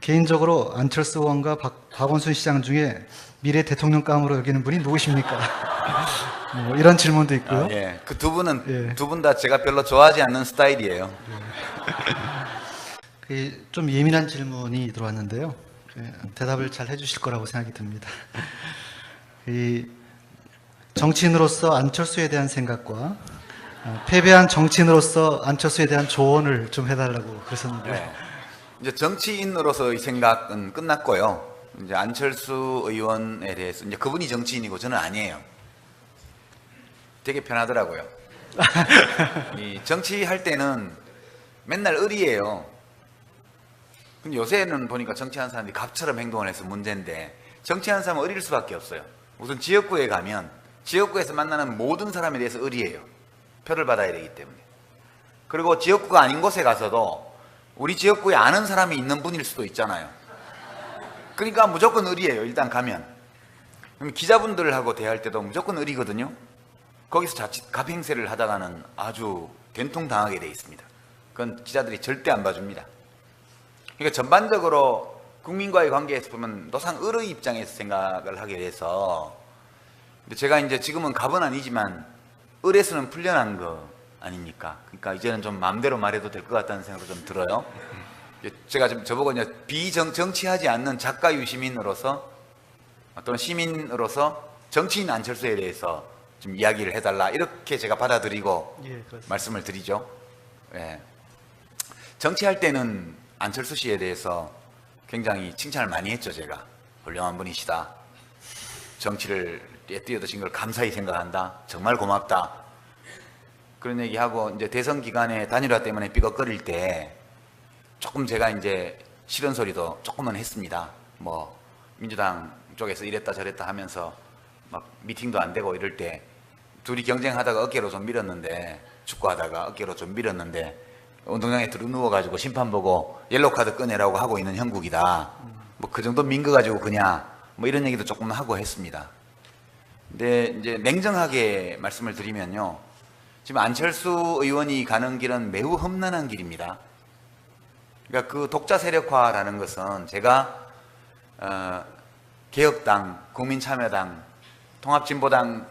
개인적으로 안철수 의원과 박원순 시장 중에 미래 대통령감으로 여기는 분이 누구십니까? 뭐 이런 질문도 있고요. 예. 그 두 분은 예. 두 분 다 제가 별로 좋아하지 않는 스타일이에요. 좀 예민한 질문이 들어왔는데요. 대답을 잘 해주실 거라고 생각이 듭니다. 정치인으로서 안철수에 대한 생각과 패배한 정치인으로서 안철수에 대한 조언을 좀 해달라고 그러셨는데요. 네. 이제 정치인으로서의 생각은 끝났고요. 이제 안철수 의원에 대해서 이제 그분이 정치인이고 저는 아니에요. 되게 편하더라고요. 이 정치할 때는 맨날 을이에요. 근데 요새는 보니까 정치하는 사람들이 갑처럼 행동을 해서 문제인데, 정치하는 사람은 을일 수밖에 없어요. 우선 지역구에 가면 지역구에서 만나는 모든 사람에 대해서 을이에요. 표를 받아야 되기 때문에. 그리고 지역구가 아닌 곳에 가서도 우리 지역구에 아는 사람이 있는 분일 수도 있잖아요. 그러니까 무조건 을이에요. 일단 가면. 그럼 기자분들하고 대할 때도 무조건 을이거든요. 거기서 자칫 갑행세를 하다가는 아주 된통당하게 돼 있습니다. 그건 기자들이 절대 안 봐줍니다. 그러니까 전반적으로 국민과의 관계에서 보면 노상 을의 입장에서 생각을 하게 돼서, 제가 이제 지금은 갑은 아니지만 을에서는 풀려난 거 아닙니까? 그러니까 이제는 좀 마음대로 말해도 될 것 같다는 생각도 좀 들어요. 제가 좀 저보고 이제 정치하지 않는 작가 유시민으로서 또는 시민으로서 정치인 안철수에 대해서 좀 이야기를 해달라, 이렇게 제가 받아들이고 말씀을 드리죠. 예. 정치할 때는 안철수 씨에 대해서 굉장히 칭찬을 많이 했죠. 제가 훌륭한 분이시다, 정치를 뛰어드신 걸 감사히 생각한다, 정말 고맙다, 그런 얘기하고, 이제 대선 기간에 단일화 때문에 삐걱거릴 때 조금 제가 이제 싫은 소리도 조금은 했습니다. 뭐 민주당 쪽에서 이랬다 저랬다 하면서 막 미팅도 안 되고 이럴 때 둘이 경쟁하다가 어깨로 좀 밀었는데, 축구하다가 어깨로 좀 밀었는데 운동장에 들어 누워가지고 심판 보고 옐로카드 꺼내라고 하고 있는 형국이다, 뭐 그 정도 민 거 가지고 그냥 뭐 이런 얘기도 조금 하고 했습니다. 근데 이제 냉정하게 말씀을 드리면요, 지금 안철수 의원이 가는 길은 매우 험난한 길입니다. 그러니까 그 독자 세력화라는 것은 제가 개혁당, 국민참여당, 통합진보당의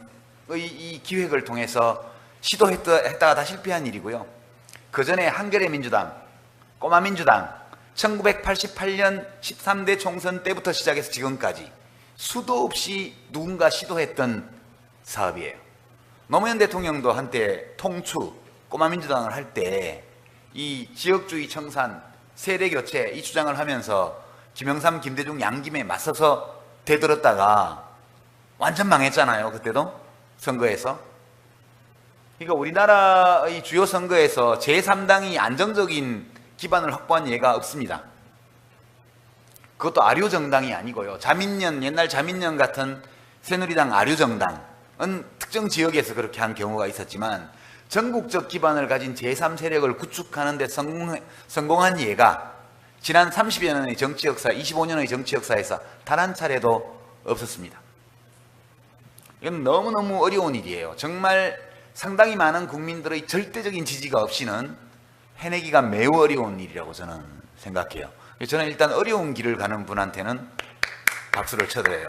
이 기획을 통해서 시도했다가 다 실패한 일이고요. 그 전에 한겨레 민주당, 꼬마 민주당, 1988년 13대 총선 때부터 시작해서 지금까지 수도 없이 누군가 시도했던 사업이에요. 노무현 대통령도 한때 통추, 꼬마 민주당을 할 때 이 지역주의 청산, 세대 교체 이 주장을 하면서 김영삼, 김대중 양김에 맞서서 대들었다가 완전 망했잖아요. 그때도 선거에서. 그러니까 우리나라의 주요 선거에서 제3당이 안정적인 기반을 확보한 예가 없습니다. 그것도 아류정당이 아니고요. 자민련, 옛날 자민련 같은 새누리당 아류정당은 특정 지역에서 그렇게 한 경우가 있었지만, 전국적 기반을 가진 제3세력을 구축하는 데 성공한 예가 지난 30여 년의 정치 역사, 25년의 정치 역사에서 단 한 차례도 없었습니다. 이건 너무너무 어려운 일이에요. 정말 상당히 많은 국민들의 절대적인 지지가 없이는 해내기가 매우 어려운 일이라고 저는 생각해요. 저는 일단 어려운 길을 가는 분한테는 박수를 쳐드려요.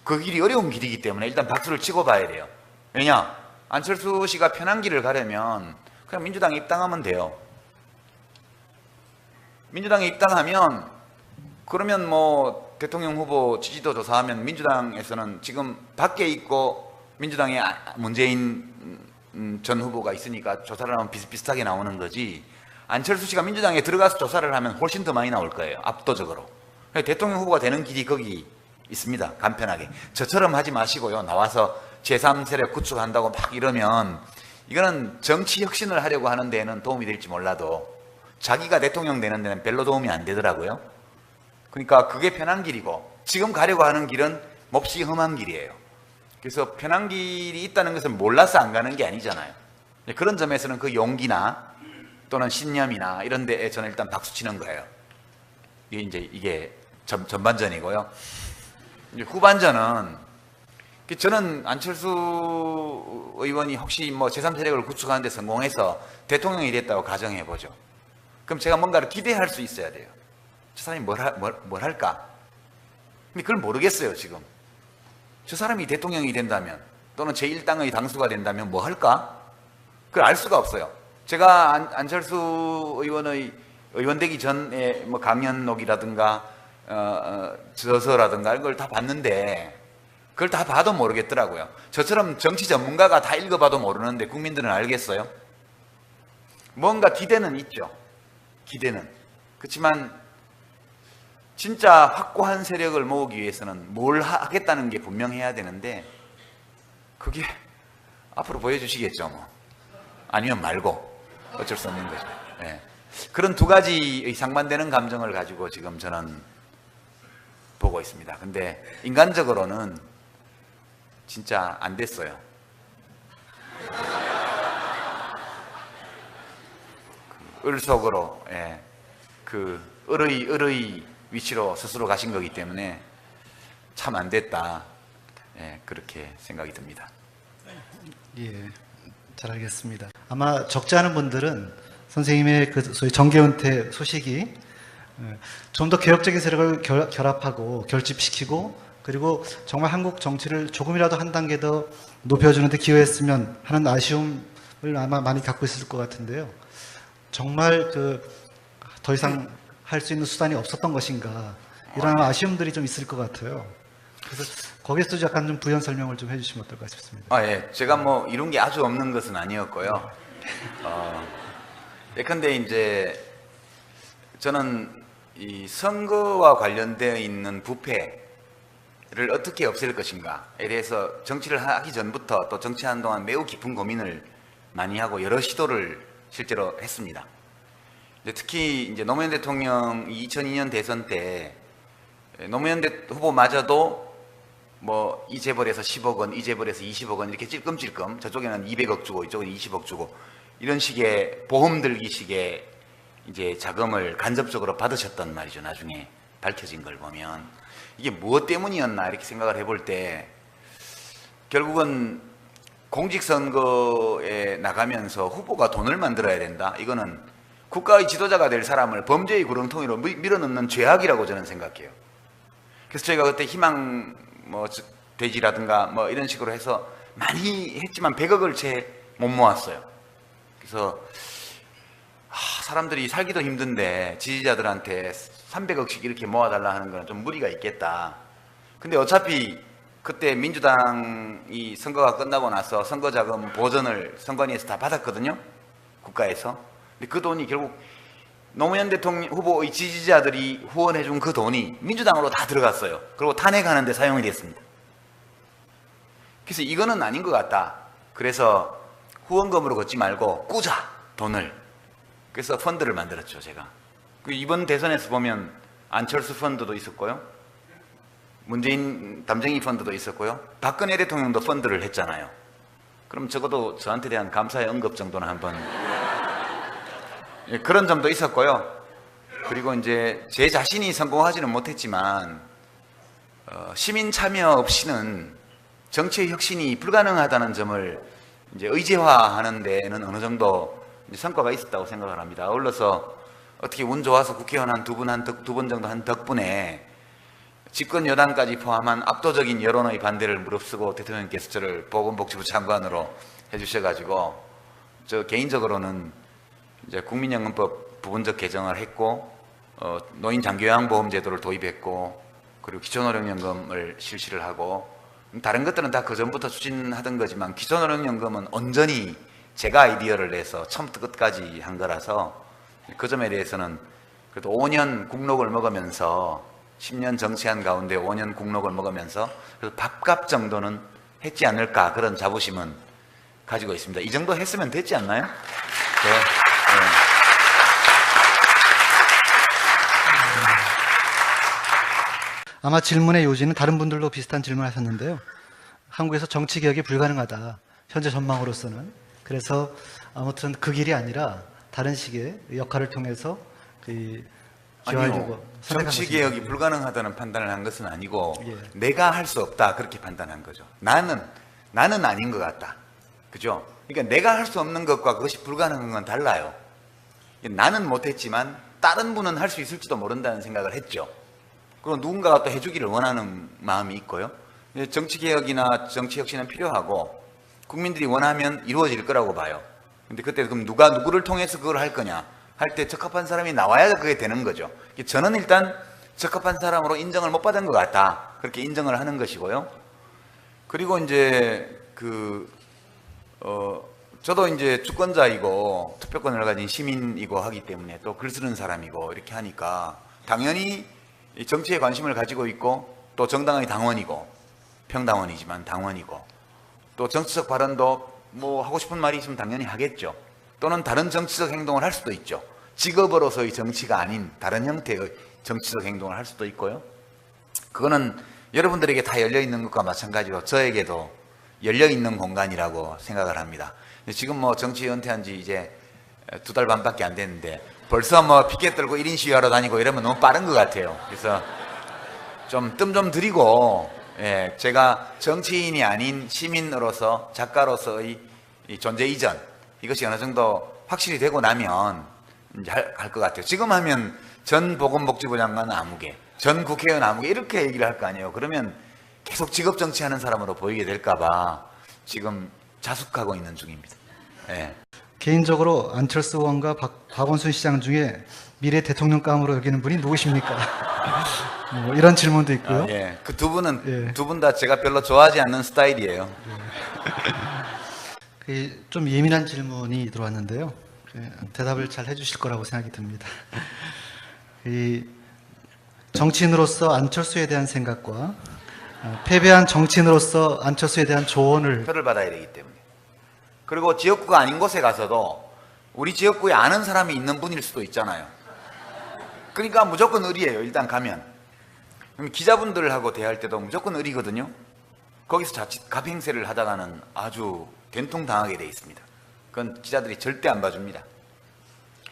그 길이 어려운 길이기 때문에 일단 박수를 치고 봐야 돼요. 왜냐? 안철수 씨가 편한 길을 가려면 그냥 민주당에 입당하면 돼요. 민주당에 입당하면, 그러면 뭐 대통령 후보 지지도 조사하면 민주당에서는 지금 밖에 있고 민주당에 문재인 전 후보가 있으니까 조사를 하면 비슷비슷하게 나오는 거지, 안철수 씨가 민주당에 들어가서 조사를 하면 훨씬 더 많이 나올 거예요. 압도적으로. 대통령 후보가 되는 길이 거기 있습니다. 간편하게. 저처럼 하지 마시고요. 나와서 제3세력 구축한다고 막 이러면 이거는 정치 혁신을 하려고 하는 데에는 도움이 될지 몰라도 자기가 대통령 되는 데는 별로 도움이 안 되더라고요. 그러니까 그게 편한 길이고, 지금 가려고 하는 길은 몹시 험한 길이에요. 그래서 편한 길이 있다는 것은 몰라서 안 가는 게 아니잖아요. 그런 점에서는 그 용기나 또는 신념이나 이런 데에 저는 일단 박수 치는 거예요. 이게 전반전이고요. 이제 후반전은, 저는 안철수 의원이 혹시 뭐 제3세력을 구축하는 데 성공해서 대통령이 됐다고 가정해 보죠. 그럼 제가 뭔가를 기대할 수 있어야 돼요. 저 사람이 뭘 할까? 근데 그걸 모르겠어요, 지금. 저 사람이 대통령이 된다면 또는 제1당의 당수가 된다면 뭐 할까? 그걸 알 수가 없어요. 제가 안철수 의원의 의원되기 전에 뭐 강연록이라든가 저서라든가 이런 걸 다 봤는데 그걸 다 봐도 모르겠더라고요. 저처럼 정치 전문가가 다 읽어봐도 모르는데 국민들은 알겠어요? 뭔가 기대는 있죠. 기대는. 그렇지만 진짜 확고한 세력을 모으기 위해서는 뭘 하겠다는 게 분명해야 되는데 그게 앞으로 보여주시겠죠. 뭐. 아니면 말고 어쩔 수 없는 거죠. 네. 그런 두 가지의 상반되는 감정을 가지고 지금 저는 보고 있습니다. 근데 인간적으로는 진짜 안 됐어요. 을 속으로 그 을의 위치로 스스로 가신 거기 때문에 참 안 됐다. 그렇게 생각이 듭니다. 예, 잘 알겠습니다. 아마 적지 않은 분들은 선생님의 그 소위 정계 은퇴 소식이 좀 더 개혁적인 세력을 결합하고 결집시키고 그리고 정말 한국 정치를 조금이라도 한 단계 더 높여주는 데 기여했으면 하는 아쉬움을 아마 많이 갖고 있을 것 같은데요. 정말 더 이상 할 수 있는 수단이 없었던 것인가 이런 아쉬움들이 좀 있을 것 같아요. 그래서 거기에서 약간 좀 부연 설명을 좀 해주시면 어떨까 싶습니다. 예. 제가 뭐 이룬 게 아주 없는 것은 아니었고요. 예컨대 이제 저는 이 선거와 관련되어 있는 부패를 어떻게 없앨 것인가에 대해서 정치를 하기 전부터 또 정치하는 동안 매우 깊은 고민을 많이 하고 여러 시도를 실제로 했습니다. 특히 이제 노무현 대통령이 2002년 대선 때 노무현 후보마저도 뭐 이 재벌에서 10억 원, 이 재벌에서 20억 원 이렇게 찔끔찔끔 저쪽에는 200억 주고 이쪽은 20억 주고 이런 식의 보험 들기식의 이제 자금을 간접적으로 받으셨단 말이죠. 나중에 밝혀진 걸 보면 이게 무엇 때문이었나 이렇게 생각을 해볼 때 결국은 공직선거에 나가면서 후보가 돈을 만들어야 된다. 이거는 국가의 지도자가 될 사람을 범죄의 구렁텅이로 밀어넣는 죄악이라고 저는 생각해요. 그래서 저희가 그때 희망 돼지라든가 뭐 이런 식으로 해서 많이 했지만 100억을 채 못 모았어요. 그래서 사람들이 살기도 힘든데 지지자들한테 300억씩 이렇게 모아달라 하는 건 좀 무리가 있겠다. 근데 어차피 그때 민주당이 선거가 끝나고 나서 선거자금 보전을 선관위에서 다 받았거든요. 국가에서. 근데 그 돈이 결국 노무현 대통령 후보의 지지자들이 후원해준 그 돈이 민주당으로 다 들어갔어요. 그리고 탄핵하는 데 사용이 됐습니다. 그래서 이거는 아닌 것 같다. 그래서 후원금으로 걷지 말고 꾸자 돈을. 그래서 펀드를 만들었죠. 제가. 이번 대선에서 보면 안철수 펀드도 있었고요. 문재인 담쟁이 펀드도 있었고요. 박근혜 대통령도 펀드를 했잖아요. 그럼 적어도 저한테 대한 감사의 언급 정도는 한번 그런 점도 있었고요. 그리고 이제 제 자신이 성공하지는 못했지만 시민 참여 없이는 정치의 혁신이 불가능하다는 점을 이제 의제화하는 데는 어느 정도 성과가 있었다고 생각을 합니다. 아울러서 어떻게 운 좋아서 국회의원 한 두 번 정도 한 덕분에 집권 여당까지 포함한 압도적인 여론의 반대를 무릅쓰고 대통령께서 저를 보건복지부 장관으로 해주셔가지고 저 개인적으로는 이제 국민연금법 부분적 개정을 했고 노인 장기요양보험제도를 도입했고 그리고 기초노령연금을 실시를 하고 다른 것들은 다 그 전부터 추진하던 거지만 기초노령연금은 온전히 제가 아이디어를 내서 처음부터 끝까지 한 거라서 그 점에 대해서는 그래도 5년 국록을 먹으면서 10년 정치한 가운데 5년 국록을 먹으면서 그래서 밥값 정도는 했지 않을까 그런 자부심은 가지고 있습니다. 이 정도 했으면 됐지 않나요? 네. 아마 질문의 요지는 다른 분들도 비슷한 질문을 하셨는데요. 한국에서 정치 개혁이 불가능하다. 현재 전망으로서는. 그래서 아무튼 그 길이 아니라 다른 식의 역할을 통해서 아니요. 정치 개혁이 불가능하다는 판단을 한 것은 아니고 내가 할 수 없다 그렇게 판단한 거죠. 나는 아닌 것 같다. 그죠? 그러니까 내가 할 수 없는 것과 그것이 불가능한 건 달라요. 나는 못했지만 다른 분은 할 수 있을지도 모른다는 생각을 했죠. 그리고 누군가가 또 해주기를 원하는 마음이 있고요. 정치개혁이나 정치혁신은 필요하고 국민들이 원하면 이루어질 거라고 봐요. 근데 그때 그럼 누가 누구를 통해서 그걸 할 거냐 할 때 적합한 사람이 나와야 그게 되는 거죠. 저는 일단 적합한 사람으로 인정을 못 받은 것 같다. 그렇게 인정을 하는 것이고요. 그리고 이제 저도 이제 주권자이고 투표권을 가진 시민이고 하기 때문에 또 글 쓰는 사람이고 이렇게 하니까 당연히 이 정치에 관심을 가지고 있고 또 정당의 당원이고 평당원이지만 당원이고 또 정치적 발언도 뭐 하고 싶은 말이 있으면 당연히 하겠죠. 또는 다른 정치적 행동을 할 수도 있죠. 직업으로서의 정치가 아닌 다른 형태의 정치적 행동을 할 수도 있고요. 그거는 여러분들에게 다 열려있는 것과 마찬가지로 저에게도 열려있는 공간이라고 생각을 합니다. 지금 뭐 정치 은퇴한 지 이제 2달 반밖에 안 됐는데 벌써 뭐 피켓 들고 1인 시위하러 다니고 이러면 너무 빠른 것 같아요. 그래서 좀 뜸 좀 들이고 제가 정치인이 아닌 시민으로서 작가로서의 이 존재 이전 이것이 어느 정도 확실히 되고 나면 이제 할 것 같아요. 지금 하면 전 보건복지부 장관 아무개, 전 국회의원 아무개 이렇게 얘기를 할 거 아니에요. 그러면 계속 직업 정치하는 사람으로 보이게 될까봐 지금 자숙하고 있는 중입니다. 개인적으로 안철수 의원과 박원순 시장 중에 미래 대통령감으로 여기는 분이 누구십니까? 뭐 이런 질문도 있고요. 그 두 분은 두 분 다 제가 별로 좋아하지 않는 스타일이에요. 좀 예민한 질문이 들어왔는데요. 대답을 잘 해주실 거라고 생각이 듭니다. 이 정치인으로서 안철수에 대한 생각과 패배한 정치인으로서 안철수에 대한 조언을 표를 받아야 되기 때문에. 그리고 지역구가 아닌 곳에 가서도 우리 지역구에 아는 사람이 있는 분일 수도 있잖아요. 그러니까 무조건 의리예요. 일단 가면. 그럼 기자분들하고 대할 때도 무조건 의리거든요. 거기서 자칫 갑행세를 하다가는 아주 된통당하게 돼 있습니다. 그건 기자들이 절대 안 봐줍니다.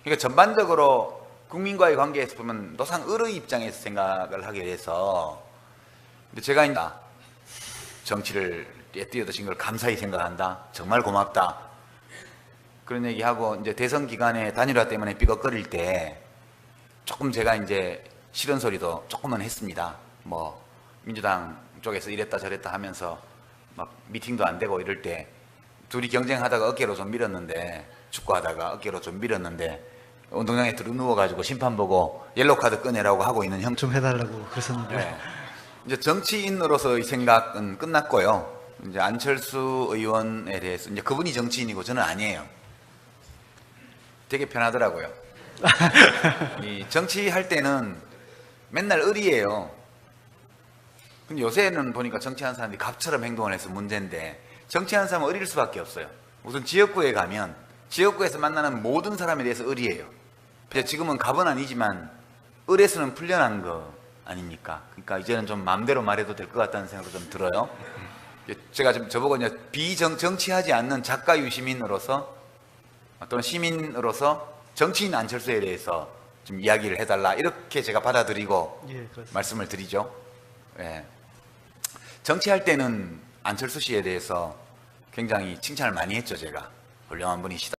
그러니까 전반적으로 국민과의 관계에서 보면 노상 의의 입장에서 생각을 하게 돼서 근데 제가 이제 정치를 뛰어드신 걸 감사히 생각한다. 정말 고맙다. 그런 얘기하고 이제 대선 기간에 단일화 때문에 삐걱거릴 때 조금 제가 이제 싫은 소리도 조금은 했습니다. 뭐 민주당 쪽에서 이랬다 저랬다 하면서 막 미팅도 안 되고 이럴 때 둘이 경쟁하다가 어깨로 좀 밀었는데 축구하다가 어깨로 좀 밀었는데 운동장에 들어 누워가지고 심판 보고 옐로우 카드 꺼내라고 하고 있는 형 좀 해달라고 그랬었는데 이제 정치인으로서의 생각은 끝났고요. 이제 안철수 의원에 대해서 이제 그분이 정치인이고 저는 아니에요. 되게 편하더라고요. 이 정치할 때는 맨날 의리예요. 근데 요새는 보니까 정치하는 사람들이 갑처럼 행동을 해서 문제인데 정치하는 사람은 의리일 수밖에 없어요. 우선 지역구에 가면 지역구에서 만나는 모든 사람에 대해서 의리예요. 지금은 갑은 아니지만 을에서는 풀려난 거 아닙니까? 그러니까 이제는 좀 마음대로 말해도 될 것 같다는 생각도 좀 들어요. 제가 지금 저보고 이제 정치하지 않는 작가 유시민으로서 또는 시민으로서 정치인 안철수에 대해서 좀 이야기를 해달라 이렇게 제가 받아들이고 말씀을 드리죠. 정치할 때는 안철수 씨에 대해서 굉장히 칭찬을 많이 했죠. 제가 훌륭한 분이시다.